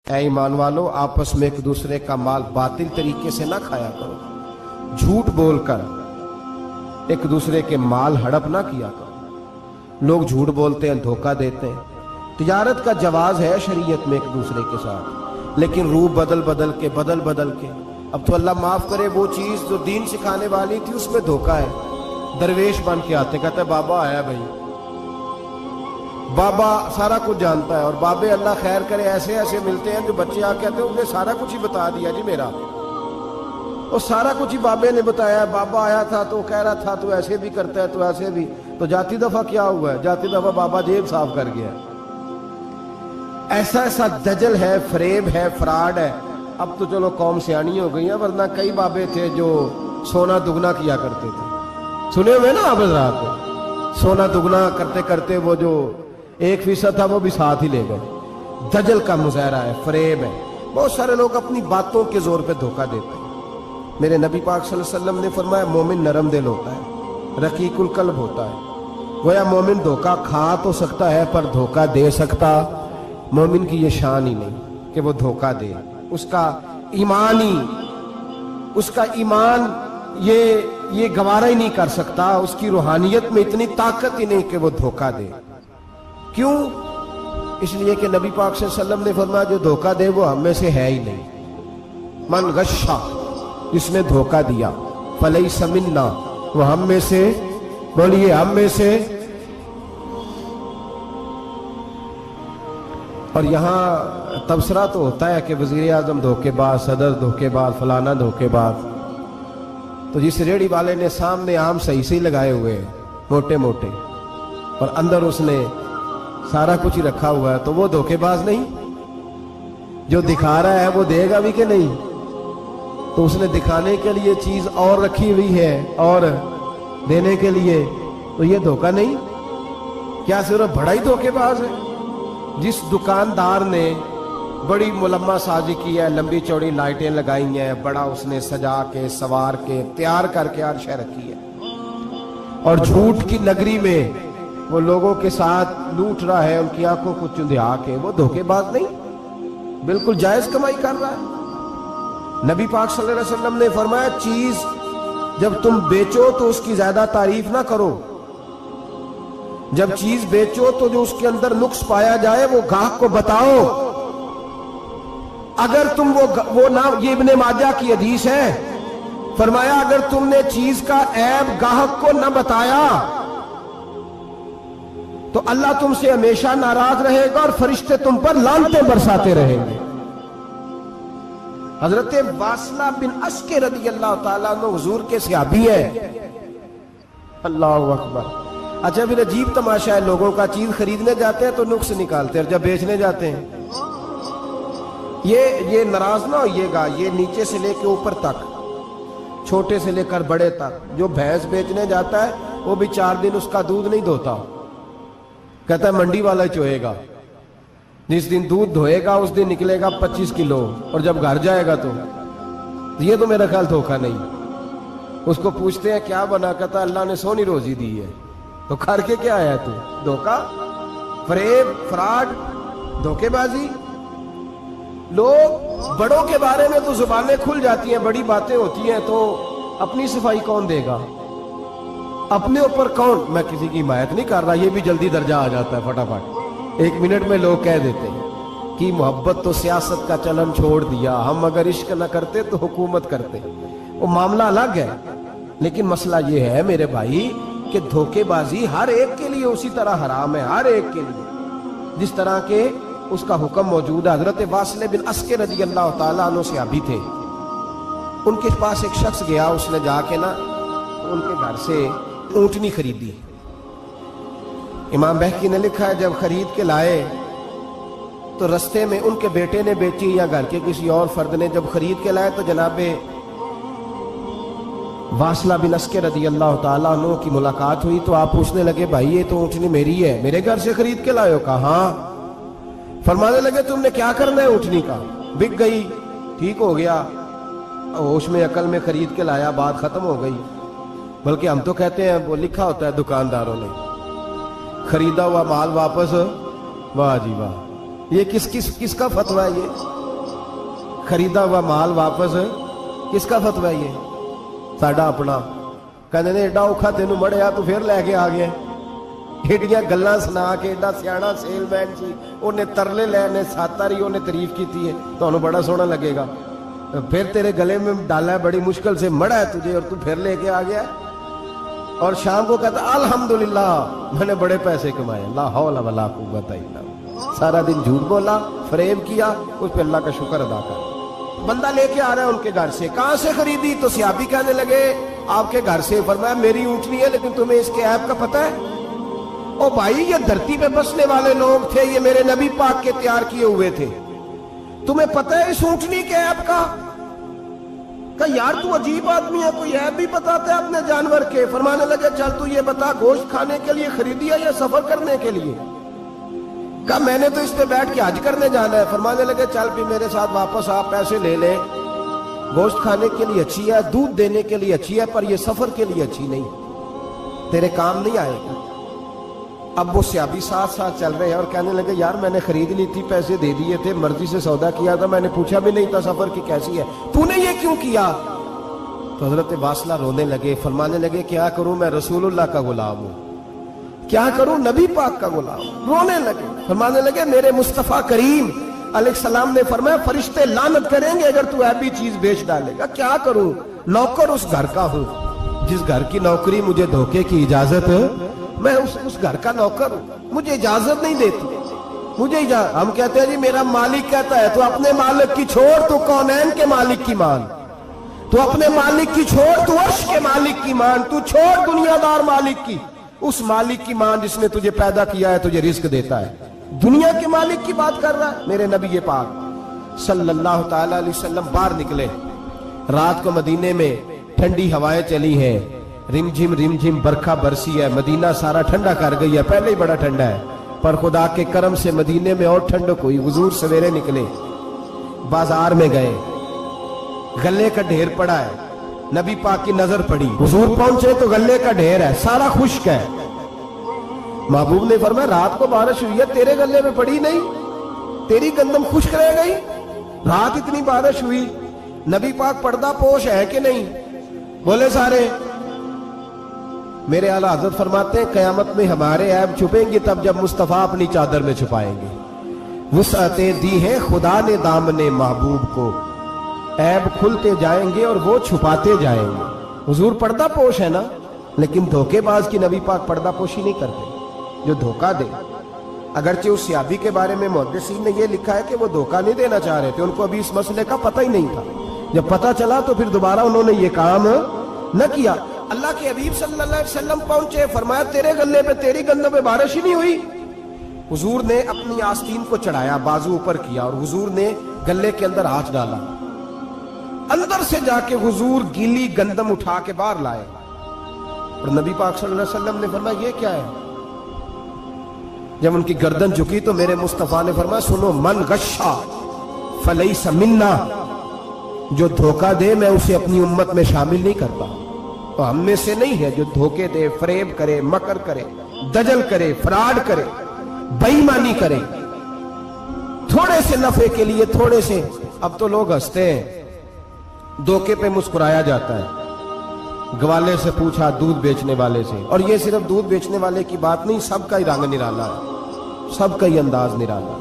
اے ایمان والو، آپس میں ایک دوسرے کا مال باطل طریقے سے نہ کھایا کرو، جھوٹ بول کر ایک دوسرے کے مال ہڑپ نہ کیا کرو۔ لوگ جھوٹ بولتے ہیں، دھوکہ دیتے ہیں۔ تجارت کا جواز ہے شریعت میں ایک دوسرے کے ساتھ، لیکن روح بدل بدل کے اب تو اللہ معاف کرے، وہ چیز جو دین سکھانے والی تھی اس میں دھوکہ ہے۔ درویش بن کے آتے، کہتے ہیں بابا آیا بھائی، بابا سارا کچھ جانتا ہے، اور بابے اللہ خیر کرے ایسے ایسے ملتے ہیں جو بچے آ کہتے ہیں انہیں سارا کچھ ہی بتا دیا جی میرا، اور سارا کچھ ہی بابے نے بتایا۔ بابا آیا تھا تو کہہ رہا تھا تو ایسے بھی کرتا ہے تو ایسے بھی، تو جاتی دفعہ کیا ہوا ہے؟ جاتی دفعہ بابا جیب صاف کر گیا۔ ایسا دجل ہے، فریب ہے، فراڈ ہے۔ اب تو چلو قوم سیانی ہو گئی ہے، ورنہ کئی بابے تھے جو سونا دگنا کیا کرتے تھے، سنے ہوئے نا آپ حضرات؟ سونا دگنا کرتے کرتے وہ جو 1% تھا وہ بھی ساتھ ہی لے گئے۔ دجل کا مظاہرہ ہے، فریب ہے۔ بہت سارے لوگ اپنی باتوں کے زور پہ دھوکہ دیتے ہیں۔ میرے نبی پاک صلی اللہ علیہ وسلم نے فرمایا مومن نرم دل ہوتا ہے، رقیق القلب ہوتا ہے۔ گویا مومن دھوکہ کھا تو سکتا ہے پر دھوکہ دے سکتا مومن کی یہ شان ہی نہیں کہ وہ دھوکہ دے۔ اس کا ایمان یہ گوارا ہی نہیں کر سکتا، اس کی روحانیت میں اتنی طاقت ہی نہیں کہ وہ دھوکہ دے۔ کیوں؟ اس لیے کہ نبی پاک صلی اللہ علیہ وسلم نے فرمایا جو دھوکہ دے وہ ہم میں سے ہے ہی نہیں۔ من غشا، جس نے دھوکہ دیا، فلیس منا، وہ ہم میں سے، بولیے ہم میں سے۔ اور یہاں تبصرہ تو ہوتا ہے کہ وزیر اعظم دھوکے باز، صدر دھوکے باز، فلانا دھوکے باز۔ تو جس ریڑھی والے نے سامنے آم صحیح لگائے ہوئے ہیں موٹے موٹے، اور اندر اس نے سارا کچھ ہی رکھا ہوا ہے، تو وہ دھوکے باز نہیں؟ جو دکھا رہا ہے وہ دے گا بھی کہ نہیں؟ تو اس نے دکھانے کے لیے چیز اور رکھی ہوئی ہے اور دینے کے لیے، تو یہ دھوکہ نہیں؟ کیا صرف بڑا ہی دھوکے باز ہے؟ جس دکاندار نے بڑی ملمہ سازی کی ہے، لمبی چوڑی لائٹیں لگائی ہیں، بڑا اس نے سجا کے سوار کے تیار کر کے ہر شے رکھی ہے، اور جھوٹ کی نگری میں وہ لوگوں کے ساتھ لوٹ رہا ہے، ان کی آنکھوں کو چندھیا کے، وہ دھوکے باز نہیں؟ بالکل جائز کمائی کر رہا ہے۔ نبی پاک صلی اللہ علیہ وسلم نے فرمایا چیز جب تم بیچو تو اس کی زیادہ تعریف نہ کرو، جب چیز بیچو تو جو اس کے اندر نقص پایا جائے وہ گاہک کو بتاؤ۔ اگر تم وہ نہ، یہ ابن ماجہ کی حدیث ہے، فرمایا اگر تم نے چیز کا عیب گاہک کو نہ بتایا تو اللہ تم سے ہمیشہ ناراض رہے گا اور فرشتے تم پر لعنتیں برساتے رہیں گے۔ حضرت واصلہ بن اسکر رضی اللہ تعالیٰ عنہ حضور کے صحابی ہے۔ اللہ اکبر۔ اچھا پھر عجیب تماشا ہے، لوگوں کا چیز خریدنے جاتے ہیں تو نقص نکالتے ہیں، اور جب بیچنے جاتے ہیں یہ ناراض نہ ہوئیے گا، یہ نیچے سے لے کے اوپر تک، چھوٹے سے لے کر بڑے تک، جو بھینس بیچنے جاتا ہے وہ بھی 4 دن اس کا دودھ نہیں دھوتا، کہتا ہے منڈی والا چوئے گا، جس دن دودھ دھوئے گا اس دن نکلے گا 25 کلو، اور جب گھر جائے گا تو یہ تو میرا خیال دھوکہ نہیں۔ اس کو پوچھتے ہیں کیا بنا، کہتا اللہ نے سونی روزی دی ہے، تو کر کے کیا آیا تو؟ دھوکہ، فریب، فراڈ، دھوکے بازی۔ لوگ بڑوں کے بارے میں تو زبانیں کھل جاتی ہیں، بڑی باتیں ہوتی ہیں، تو اپنی صفائی کون دے گا؟ اپنے اوپر کون؟ میں کسی کی حمایت نہیں کر رہا، یہ بھی جلدی درجہ آ جاتا ہے فٹافٹ، 1 منٹ میں لوگ کہہ دیتے ہیں کہ محبت تو سیاست کا چلن چھوڑ دیا، ہم اگر عشق نہ کرتے تو حکومت کرتے، وہ معاملہ الگ ہے۔ لیکن مسئلہ یہ ہے میرے بھائی کہ دھوکے بازی ہر ایک کے لیے اسی طرح حرام ہے، ہر ایک کے لیے، جس طرح کے اس کا حکم موجود ہے۔ حضرت واصلہ بن اسکر رضی اللہ تعالیٰ عنہ صحابی تھے، ان کے پاس ایک شخص گیا، اس نے جا کے نا ان کے گھر سے اونٹنی خریدی۔ امام بہقی نے لکھا ہے جب خرید کے لائے تو رستے میں ان کے بیٹے نے بیچی یا گھر کے کسی اور فرد نے جب خرید کے لائے تو جناب واصلہ بن اسکر رضی اللہ تعالیٰ عنہ کی ملاقات ہوئی، تو آپ پوچھنے لگے بھائی یہ تو اونٹنی میری ہے، میرے گھر سے خرید کے لائے ہو؟ کہا ہاں۔ فرمانے لگے تم نے کیا کرنا ہے اونٹنی کا؟ بک گئی، ٹھیک ہو گیا، ہوش میں عقل میں خرید کے لایا، بات ختم ہو گئی۔ بلکہ ہم تو کہتے ہیں وہ لکھا ہوتا ہے دکانداروں نے خریدا ہوا مال واپس، واہ جی واہ، یہ کس کا فتویٰ ہے یہ؟ खरीदा हुआ माल वापस किसका फतवा ये? साडा अपना। कहते ने एडा औखा तेनू मड़िया तू फिर लैके आ गया। एडियां गल्लां सुना के एडा सियाणा सेलमैन सी, उन्हें तरले लैने 7 वारी उन्हें तारीफ की है, तुहानू बड़ा सोहना लगेगा। फिर तेरे गले में डाला है, बड़ी मुश्किल से मड़ा है तुझे और तू फिर लेके आ गया। और शाम को कहता अल्हम्दुलिल्लाह मैंने बड़े पैसे कमाए, ला हौला वला कुव्वता इल्ला बिल्लाह। सारा दिन झूठ बोला, फरेब किया, उस पर अल्लाह का शुक्र अदा कर। बंदा लेके आ रहा है उनके घर से, कहां से खरीदी? तो सियाबी कहने लगे आपके घर से। फरमाया मेरी ऊँटनी है, लेकिन तुम्हें इसके ऐप का पता है? ओ भाई ये धरती पे बसने वाले लोग थे, ये मेरे नबी पाक के तैयार किए हुए थे, तुम्हें पता है इस ऊँटनी के ऐप का? कहा यार तू अजीब आदमी है, कोई ऐप भी बताता है अपने जानवर के। फरमाने लगे चल तू ये बता, गोश्त खाने के लिए खरीदी है या सफर करने के लिए? कहा मैंने तो इस पे बैठ के हज करने जाना है। फरमाने लगे चल भी मेरे साथ वापस आ, पैसे ले ले, गोश्त खाने के लिए अच्छी है, दूध देने के लिए अच्छी है, पर ये सफर के लिए अच्छी नहीं, तेरे काम नहीं आएगा। अब वो सियाबी साथ साथ चल रहे हैं और कहने लगे यार मैंने खरीद ली थी, पैसे दे दिए थे, मर्जी से सौदा किया था, मैंने पूछा भी नहीं था सफर की कैसी है, तूने ये क्यों किया? तो हजरत वासला रोने लगे, फरमाने लगे क्या करूं, मैं रसूलुल्लाह का गुलाम हूं, क्या करूं, नबी पाक का गुलाम। रोने लगे, फरमाने लगे मेरे मुस्तफा करीम अलैहिस्सलाम ने फरमाया फरिश्ते लानत करेंगे अगर तू ऐसी चीज बेच डालेगा। क्या करूं, नौकर उस घर का हूं, जिस घर की नौकरी मुझे धोखे की इजाजत, मैं उस घर का नौकर हूं, मुझे इजाजत नहीं देती, मुझे हम कहते हैं जी मेरा मालिक कहता है, तो अपने मालिक की छोड़, तू कौनैन के मालिक की मान, तू अपने मालिक की छोड़, तू अर्श के मालिक की मान, तू छोड़ दुनियादार मालिक की, उस मालिक की मान जिसने तुझे पैदा किया है, तुझे रिस्क देता है। दुनिया के मालिक की बात कर रहा है। मेरे नबी पाक सल्लल्लाहु ताला अलैहि वसल्लम बाहर निकले, रात को मदीने में ठंडी हवाएं चली हैं, रिमझिम बरखा बरसी है, मदीना सारा ठंडा कर गई है, पहले ही बड़ा ठंडा है, पर खुदा के करम से मदीने में और ठंडक हुई। हुजूर सवेरे निकले, बाजार में गए, गल्ले का ढेर पड़ा है, नबी पाक की नजर पड़ी, हुजूर पहुंचे तो गल्ले का ढेर है, सारा खुश्क है। महबूब ने फरमाया रात को बारिश हुई है, तेरे गल्ले में पड़ी नहीं, तेरी गंदम खुश्क रह गई, रात इतनी बारिश हुई, नबी पाक पर्दा पोश है कि नहीं? बोले सारे। मेरे आला हज़रत फरमाते हैं क़यामत में हमारे ऐब छुपेंगे तब जब मुस्तफ़ा अपनी चादर में छुपाएंगे। वुसअतें दी है खुदा ने दामने महबूब को, ऐब खुलते जाएंगे और वो छुपाते जाएंगे। हुजूर पर्दा पोश है ना, लेकिन धोखेबाज की नबी पाक पर्दा पोशी नहीं करते, जो धोखा दे। अगरचे उस सियाबी के बारे में मुहद्दिसीन ने ये लिखा है कि वो धोखा नहीं देना चाह रहे थे, उनको अभी इस मसले का पता ही नहीं था, जब पता चला तो फिर दोबारा उन्होंने ये काम न किया। अल्लाह के हबीब सल्लल्लाहु अलैहि वसल्लम पहुंचे, फरमाया तेरे गले पे, तेरी गंदों पे बारिश ही नहीं हुई। हुजूर ने अपनी आस्तीन को चढ़ाया, बाजू ऊपर किया और हुजूर ने गले के अंदर हाथ डाला, अंदर से जाके हुजूर गीली गंदम उठा के बाहर लाए और नबी पाक सल्लल्लाहु अलैहि वसल्लम ने फरमाया ये क्या है? जब उनकी गर्दन झुकी तो मेरे मुस्तफा ने फरमाया सुनो, मन गश्शा फलैसा मिन्ना, जो धोखा दे मैं उसे अपनी उम्मत में शामिल नहीं करता। तो हम में से नहीं है जो धोखे दे, फरेब करे, मकर करे, दजल करे, फ्रॉड करे, बेईमानी करे, थोड़े से नफे के लिए, थोड़े से। अब तो लोग हंसते हैं, धोखे पे मुस्कुराया जाता है। ग्वाले से पूछा, दूध बेचने वाले से, और ये सिर्फ दूध बेचने वाले की बात नहीं, सबका ही रंग निराला है, सबका ही अंदाज निराला,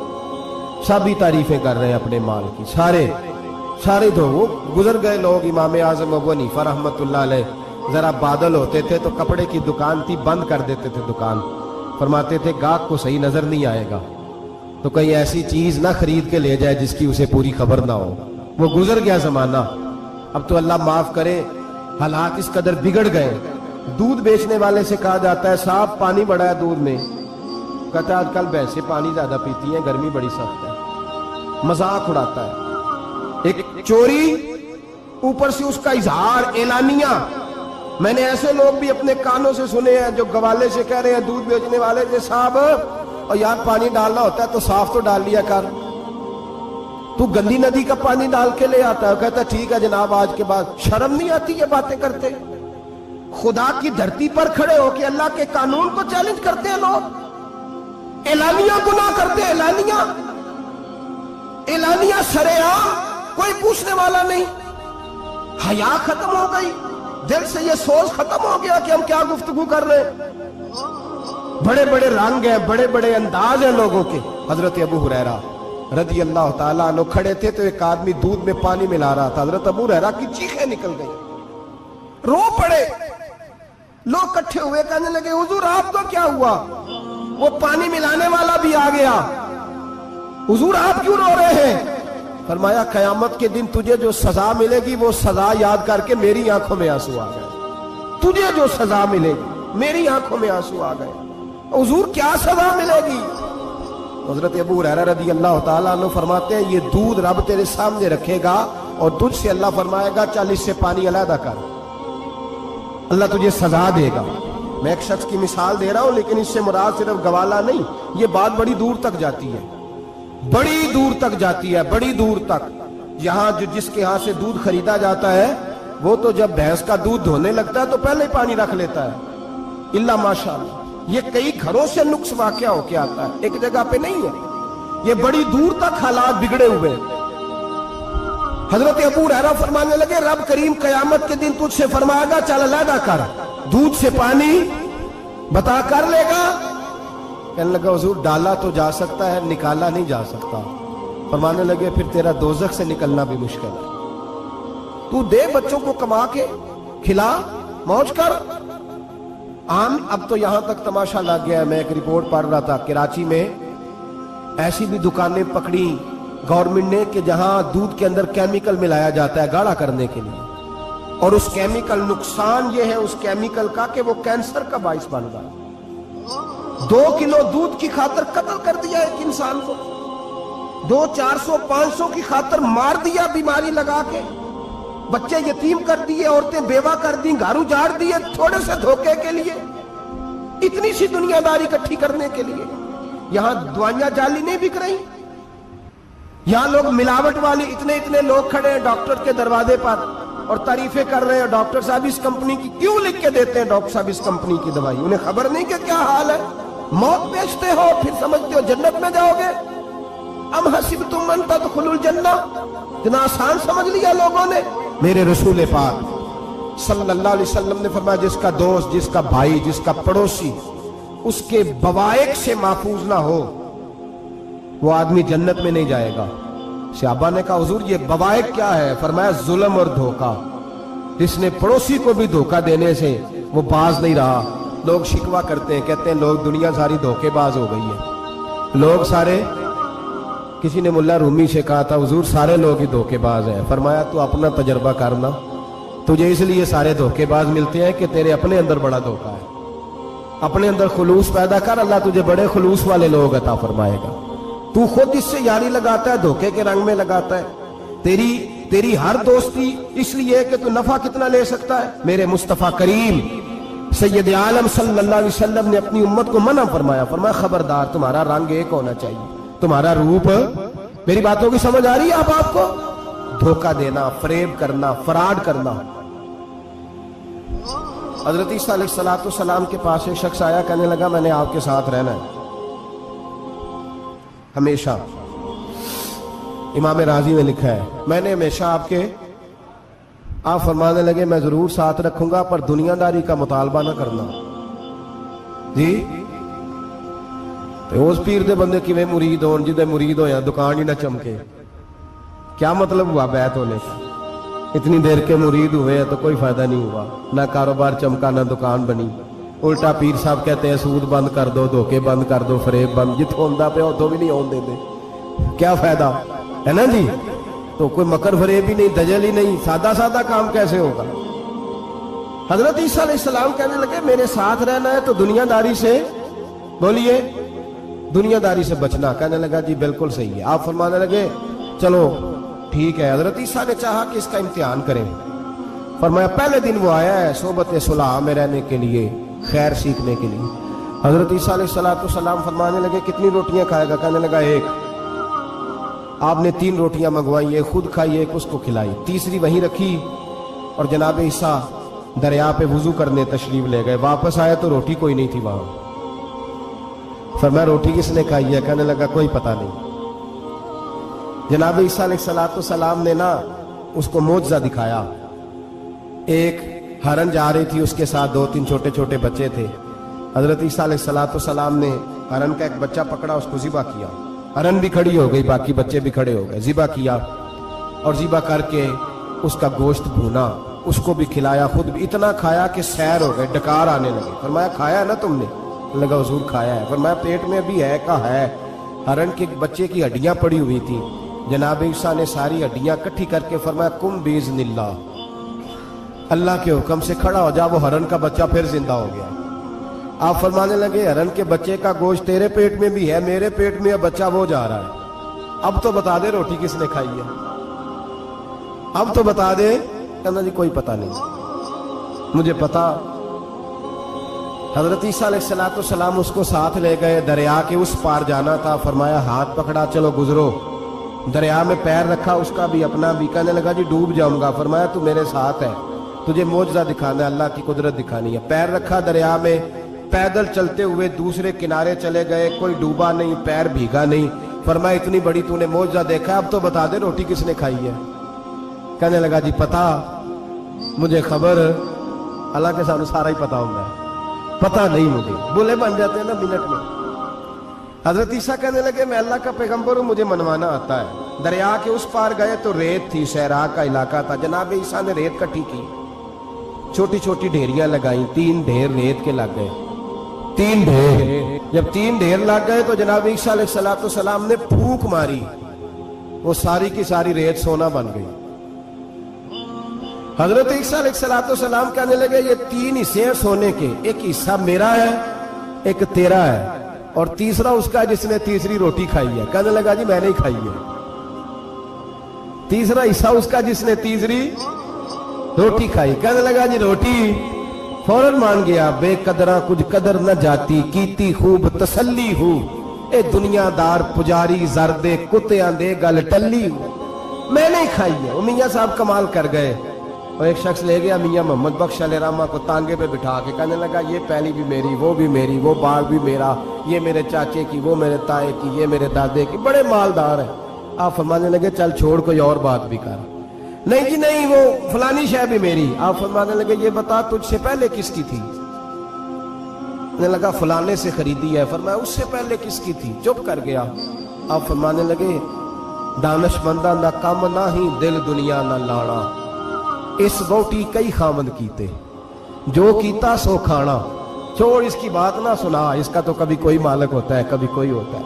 सब ही तारीफें कर रहे हैं अपने माल की, सारे तो वो गुजर गए लोग। इमाम आजम अबू हनीफा रहमतुल्लाह अलैह, जरा बादल होते थे तो कपड़े की दुकान थी, बंद कर देते थे दुकान, फरमाते थे गाहक को सही नजर नहीं आएगा तो कहीं ऐसी चीज ना खरीद के ले जाए जिसकी उसे पूरी खबर ना हो। वो गुजर गया जमाना, अब तो अल्लाह माफ करे, हालात इस कदर बिगड़ गए। दूध बेचने वाले से कहा जाता है साहब पानी बड़ा है दूध में, कहता है आजकल भैंसे पानी ज्यादा पीती हैं, गर्मी बड़ी सख्त है, मजाक उड़ाता है। एक चोरी, ऊपर से उसका इजहार, एलानिया। मैंने ऐसे लोग भी अपने कानों से सुने हैं जो गवाले से कह रहे हैं, दूध बेचने वाले से, साहब और यार पानी डालना होता है तो साफ तो डाल लिया कर, तू गंदी नदी का पानी डाल के ले आता है। कहता ठीक है जनाब, आज के बाद शर्म नहीं आती ये बातें करते? खुदा की धरती पर खड़े होकर अल्लाह के कानून को चैलेंज करते हैं लोग, एलानिया गुनाह करते हैं, एलानिया सरेआम कोई पूछने वाला नहीं। हया खत्म हो गई, दिल से ये सोच खत्म हो गया कि हम क्या गुफ्तगू कर रहे हैं। बड़े बड़े रंग हैं, बड़े बड़े अंदाज हैं लोगों के। हजरत अबू हुरैरा रजी अल्लाह ताला अन्हु खड़े थे तो एक आदमी दूध में पानी मिला रहा था। हजरत अबू हुरैरा की चीखें निकल गई, रो पड़े। लोग इकट्ठे हुए, कहने लगे हुजूर आपको क्या हुआ? वो पानी मिलाने वाला भी आ गया, हुजूर आप क्यों रो रहे हैं? फरमाया कयामत के दिन तुझे जो सजा मिलेगी वो सजा याद करके मेरी आंखों में आंसू आ गए। तुझे जो सजा मिलेगी मेरी आंखों में आंसू आ गए। हुजूर क्या सजा मिलेगी? हजरत अबू हुरैरा रज़ी अल्लाह ताला अन्हु फरमाते हैं ये दूध रब तेरे सामने रखेगा और तुझसे अल्लाह फरमाएगा चल इससे पानी अलहदा कर, अल्लाह तुझे सजा देगा। मैं एक शख्स की मिसाल दे रहा हूं, लेकिन इससे मुराद सिर्फ गवाला नहीं, ये बात बड़ी दूर तक जाती है, बड़ी दूर तक जाती है, बड़ी दूर तक। यहां जो जिसके यहां से दूध खरीदा जाता है वो तो जब भैंस का दूध धोने लगता है तो पहले ही पानी रख लेता है, इल्ला माशाअल्लाह। ये कई घरों से नुक्स वाकया होके आता है, एक जगह पे नहीं है, ये बड़ी दूर तक हालात बिगड़े हुए। हजरत अबू हुरैरा फरमाने लगे रब करीम कयामत के दिन तुझसे फरमाएगा चल अलहदा कर, दूध से पानी बता कर लेगा। कहने लगा हुजूर डाला तो जा सकता है, निकाला नहीं जा सकता। फरमाने लगे फिर तेरा दोजख से निकलना भी मुश्किल है, तू दे बच्चों को कमा के खिला, मौज कर। अब तो यहां तक तमाशा लग गया है। मैं एक रिपोर्ट पढ़ रहा था, कराची में ऐसी भी दुकानें पकड़ी गवर्नमेंट ने कि जहां दूध के अंदर केमिकल मिलाया जाता है गाढ़ा करने के लिए, और उस केमिकल नुकसान ये है उस केमिकल का कि वो कैंसर का बाइस बन रहा। 2 किलो दूध की खातर कत्ल कर दिया एक इंसान को, 200-400-500 की खातर मार दिया बीमारी लगा के, बच्चे यतीम कर दिए, औरतें बेवा कर दी, घर उजाड़ दिए थोड़े से धोखे के लिए, इतनी सी दुनियादारी इकट्ठी करने के लिए। यहां दवाइयां जाली नहीं बिक रही, यहां लोग मिलावट वाली, इतने इतने लोग खड़े हैं डॉक्टर के दरवाजे पर और तारीफें कर रहे हैं, डॉक्टर साहब इस कंपनी की क्यों लिख के देते हैं, डॉक्टर साहब इस कंपनी की दवाई, उन्हें खबर नहीं कि क्या हाल है। मौत बेचते हो फिर समझते हो जन्नत में जाओगे। अम हसिबतुम अन तदखुलुल जन्नह, इतना आसान समझ लिया लोगों ने। मेरे रसूल पाक सल्लल्लाहु अलैहि वसल्लम ने फरमाया जिसका दोस्त, जिसका भाई, जिसका पड़ोसी उसके बवाइक से महफूज ना हो वो आदमी जन्नत में नहीं जाएगा। सहाबा ने कहा हुजूर ये बवाइक क्या है? फरमाया जुल्म और धोखा। जिसने पड़ोसी को भी धोखा देने से वो बाज नहीं रहा। लोग शिकवा करते हैं, कहते हैं लोग दुनिया सारी धोखेबाज हो गई है, लोग सारे। किसी ने मुल्ला रूमी से कहा था हुजूर सारे लोग ही धोखेबाज हैं। फरमाया तू अपना तजर्बा करना, तुझे इसलिए सारे धोखेबाज मिलते हैं कि तेरे अपने अंदर बड़ा धोखा है। अपने अंदर खुलूस पैदा कर, अल्लाह तुझे बड़े खुलूस वाले लोग अता फरमाएगा। तू खुद इससे यारी लगाता है, धोखे के रंग में लगाता है। तेरी हर दोस्ती इसलिए कि तू नफा कितना ले सकता है। मेरे मुस्तफा करीम सैयद आलम सल्लल्लाहु अलैहि वसल्लम ने अपनी उम्मत को मना फरमाया, फरमाया खबरदार तुम्हारा रंग एक होना चाहिए, तुम्हारा रूप। मेरी बातों की समझ आ रही है आप आपको? धोखा देना, फरेब करना, फराड करना। हजरत ईसा अलैहिस्सलाम के पास एक शख्स आया, कहने लगा मैंने आपके साथ रहना है हमेशा। इमाम राजी ने लिखा है मैंने हमेशा आपके। आप फरमाने लगे मैं जरूर साथ रखूंगा पर दुनियादारी का मुतालबा ना करना जी। तो उस पीर दे बंदे किवें मुरीद होन जिदे मुरीद होया दुकान ही ना चमके, क्या मतलब हुआ बैत होने का? इतनी देर के मुरीद हुए तो कोई फायदा नहीं हुआ, ना कारोबार चमका ना दुकान बनी। उल्टा पीर साहब कहते हैं सूद बंद कर दो, धोखे बंद कर दो, फरेब बंद, जित होंदा पे उतो भी नहीं होने देते, क्या फायदा है ना जी। तो कोई मकर फरेब ही नहीं, दजल ही नहीं, सादा सादा काम कैसे होगा। हजरत ईसा अलैहिस्सलाम कहने लगे मेरे साथ रहना है तो दुनियादारी से, बोलिए दुनियादारी से बचना। कहने लगा जी बिल्कुल सही है। आप फरमाने लगे चलो ठीक है। हजरत ईसा ने चाहा कि इसका इम्तिहान करें। फरमाया पहले दिन वो आया है सोबत सुलह में रहने के लिए, खैर सीखने के लिए। हजरत ईसा अलैहिस्सलाम फरमाने लगे कितनी रोटियां खाएगा? कहने लगा एक। आपने 3 रोटियां मंगवाई, एक खुद खाई, एक उसको खिलाई, तीसरी वहीं रखी और जनाब ईसा दरिया पे वुजू करने तशरीफ ले गए। वापस आए तो रोटी कोई नहीं थी वहां। फरमाया रोटी किसने खाई है? कहने लगा कोई पता नहीं। जनाब ईसा अलैहिस्सलाम ने ना उसको मोजज़ा दिखाया। एक हरन जा रही थी, उसके साथ 2-3 छोटे छोटे बच्चे थे। हजरत ईसा अलैहिस्सलाम ने हरन का एक बच्चा पकड़ा, उसको ज़िबा किया। हरन भी खड़ी हो गई, बाकी बच्चे भी खड़े हो गए। ज़िबा किया और ज़िबा करके उसका गोश्त भूना, उसको भी खिलाया, खुद भी इतना खाया कि सैर हो गए, डकार आने लगे। फरमाया खाया है ना तुमने? लगा हुजूर खाया है। फरमाया पेट में भी है? कहा है। हरन के बच्चे की हड्डियां पड़ी हुई थी। जनाब ईसा ने सारी हड्डियां इकट्ठी करके फरमाया कुम बिइज़्निल्लाह, अल्लाह के हुक्म से खड़ा हो जा। वो हरन का बच्चा फिर जिंदा हो गया। आप फरमाने लगे हरन के बच्चे का गोश्त तेरे पेट में भी है, मेरे पेट में बच्चा वो जा रहा है, अब तो बता दे रोटी किसने खाई है, अब तो बता दे। कहना जी कोई पता नहीं, मुझे पता। हजरत ईसा अलैहिस्सलाम उसको साथ ले गए, दरिया के उस पार जाना था। फरमाया हाथ पकड़ा, चलो गुजरो। दरिया में पैर रखा, उसका भी अपना भी। कहने लगा जी डूब जाऊंगा। फरमाया तू मेरे साथ है, तुझे मोजज़ा दिखाना है, अल्लाह की कुदरत दिखानी है। पैर रखा दरिया में, पैदल चलते हुए दूसरे किनारे चले गए। कोई डूबा नहीं, पैर भीगा नहीं। फरमाया इतनी बड़ी तूने मोजज़ा देखा, अब तो बता दे रोटी किसने खाई है। कहने लगा जी पता, मुझे खबर, हालांकि सानू सारा ही पता होता है, पता नहीं मुझे। बुले बन जाते हैं ना मिनट में। हजरत ईसा कहने लगे मैं अल्लाह का पैगंबर हूं, मुझे मनवाना आता है। दरिया के उस पार गए तो रेत थी, सहरा का इलाका था। जनाब ईसा ने रेत इकट्ठी की, छोटी छोटी ढेरियां लगाई। 3 ढेर रेत के लग गए, 3 ढेर। जब 3 ढेर लग गए तो जनाब ईसा अलैहिस्सलाम ने फूंक मारी, वो सारी की सारी रेत सोना बन गई। हजरत ईसा अलैहिस्सलाम कहने लगे ये 3 हिस्से हैं सोने के, एक हिस्सा मेरा है, एक तेरा है, और तीसरा उसका जिसने तीसरी रोटी खाई है। कहने लगा जी मैंने ही खाई है। तीसरा हिस्सा उसका जिसने तीसरी रोटी खाई। कहने लगा जी रोटी। फौरन मान गया, बेकदरा कुछ कदर न जाती, कीती खूब तसल्ली हूं, ए दुनियादार पुजारी जरदे कुत्तियां दे गल टल्ली हूं, मैंने ही खाई है। मियां साहब कमाल कर गए। और एक शख्स ले गया मियां मोहम्मद बख्श अलैहिर्रहमा को तांगे पे बिठा के, कहने लगा ये पहली भी मेरी, वो भी मेरी, वो बाग भी मेरा, ये मेरे चाचे की, वो मेरे ताए की, ये मेरे दादे की, बड़े मालदार है। आप फरमाने लगे चल छोड़ कोई और बात भी कर। नहीं जी नहीं, वो फलानी शय भी मेरी। आप फरमाने लगे ये बता तुझसे पहले किसकी थी? कहने लगा फलाने से खरीदी है। फरमाया उससे पहले किसकी थी? चुप कर गया। आप फरमाने लगे दानशमंदा ना कम ना ही दिल दुनिया ना लाना, इस वोटी कई खामद कीते, जो कीता सो खाना। छोड़ इसकी बात ना सुना, इसका तो कभी कोई मालिक होता है, कभी कोई होता है।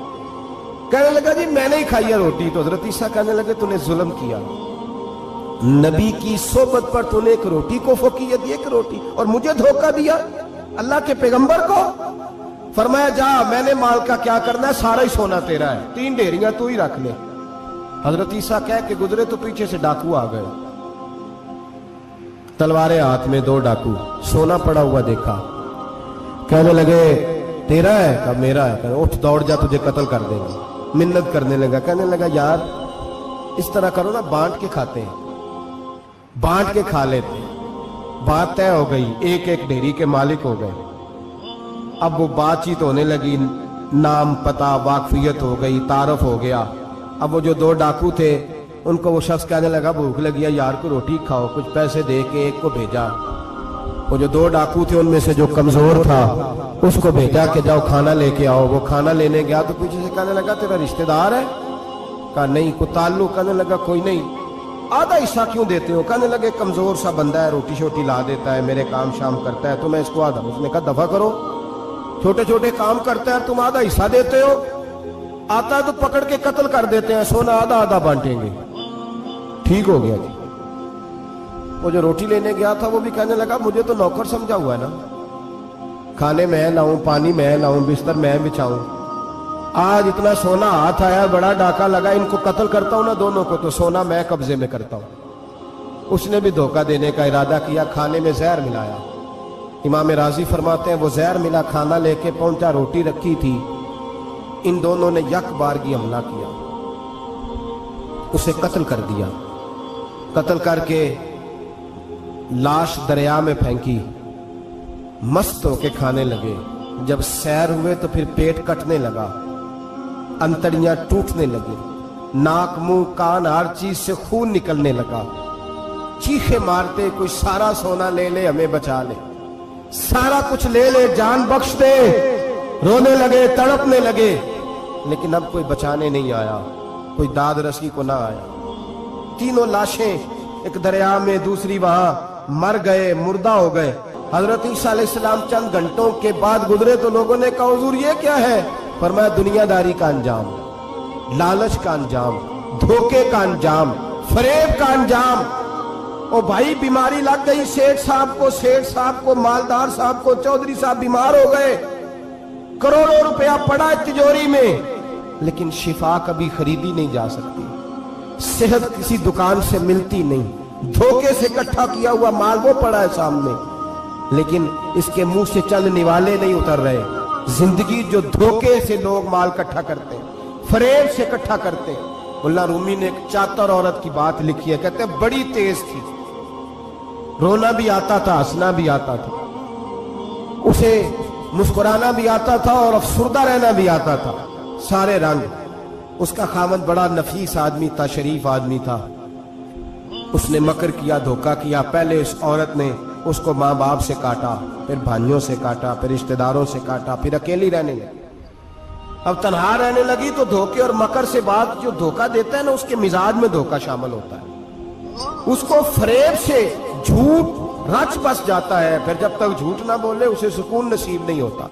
कहने लगा जी मैंने ही खाई है रोटी। तो हजरत ईसा कहने लगे तूने जुल्म किया, नबी की सोबत पर तूने एक रोटी को फकीयत दी, एक रोटी, और मुझे धोखा दिया, अल्लाह के पैगंबर को। फरमाया जा, मैंने माल का क्या करना है, सारा ही सोना तेरा है, 3 ढेरियां तू ही रख ले। हजरत ईसा कह के गुजरे तो पीछे से डाकू आ गए, तलवारें हाथ में, 2 डाकू, सोना पड़ा हुआ देखा। कहने लगे तेरा है? कहा मेरा है। कहने उठ दौड़ जा, तुझे कत्ल कर देंगे। मिन्नत करने लगा। कहने लगा यार इस तरह करो ना, बांट के खाते हैं, बांट के खा लेते हैं। बात तय हो गई, एक एक ढेरी के मालिक हो गए। अब वो बातचीत होने लगी, नाम पता वाकफियत हो गई, तारफ हो गया। अब वो जो 2 डाकू थे उनको वो शख्स कहने लगा भूख लगी है यार को रोटी खाओ, कुछ पैसे दे के एक को भेजा। वो जो 2 डाकू थे उनमें से जो कमजोर था उसको भेजा कि जाओ खाना लेके आओ। वो खाना लेने गया तो पीछे से कहने लगा तेरा रिश्तेदार है? कहा नहीं। कोई ताल्लुक? कहने लगा कोई नहीं। आधा हिस्सा क्यों देते हो? कहने लगे कमजोर सा बंदा है, रोटी शोटी ला देता है, मेरे काम शाम करता है, तो मैं इसको आधा। उसने कहा दफा करो, छोटे छोटे काम करता है, तुम आधा हिस्सा देते हो, आता है तो पकड़ के कत्ल कर देते हैं, सोना आधा आधा बांटेंगे। ठीक हो गया जी। वो जो रोटी लेने गया था वो भी कहने लगा मुझे तो नौकर समझा हुआ है ना, खाने मैं लाऊं, पानी मैं लाऊं, बिस्तर मैं बिछाऊं, आज इतना सोना हाथ आया, बड़ा डाका लगा, इनको कत्ल करता हूं ना दोनों को, तो सोना मैं कब्जे में करता हूं। उसने भी धोखा देने का इरादा किया, खाने में जहर मिलाया। इमाम राजी फरमाते हैं वो जहर मिला, खाना लेके पहुंचा, रोटी रखी थी, इन दोनों ने यक बारगी हमला किया, उसे कत्ल कर दिया। कत्ल करके लाश दरिया में फेंकी, मस्त होके खाने लगे। जब सैर हुए तो फिर पेट कटने लगा, अंतड़ियां टूटने लगी, नाक मुंह कान हर चीज से खून निकलने लगा। चीखे मारते कोई सारा सोना ले ले हमें बचा ले, सारा कुछ ले ले जान बख्श दे। रोने लगे तड़पने लगे, लेकिन अब कोई बचाने नहीं आया, कोई दाद रसी को ना आया। तीनों लाशें एक दरिया में, दूसरी वहां मर गए, मुर्दा हो गए। हजरत ईसा अलैहिस्सलाम चंद घंटों के बाद गुजरे तो लोगों ने कहा हुजूर ये क्या है? फरमाया दुनियादारी का अंजाम, लालच का अंजाम, धोखे का अंजाम, फरेब का अंजाम। ओ भाई बीमारी लग गई सेठ साहब को, मालदार साहब को, चौधरी साहब बीमार हो गए, करोड़ों रुपया पड़ा तिजोरी में, लेकिन शिफा कभी खरीदी नहीं जा सकती, सेहत किसी दुकान से मिलती नहीं, धोखे से इकट्ठा किया हुआ माल वो पड़ा है सामने, लेकिन इसके मुंह से चंद निवाले नहीं उतर रहे। जिंदगी जो धोखे से लोग माल इकट्ठा करते हैं, फरेब से इकट्ठा करते हैं। मुल्ला रूमी ने एक चातर औरत की बात लिखी है, कहते हैं बड़ी तेज थी, रोना भी आता था, हंसना भी आता था, उसे मुस्कुराना भी आता था और अफसुर्दा रहना भी आता था, सारे रंग। उसका खामद बड़ा नफीस आदमी था, शरीफ आदमी था। उसने मकर किया, धोखा किया। पहले इस औरत ने उसको माँ बाप से काटा, फिर भाइयों से काटा, फिर रिश्तेदारों से काटा, फिर अकेली रहने लगी। अब तन्हा रहने लगी तो धोखे और मकर से बात, जो धोखा देता है ना उसके मिजाज में धोखा शामिल होता है, उसको फरेब से झूठ रच बस जाता है। फिर जब तक झूठ ना बोले उसे सुकून नसीब नहीं होता।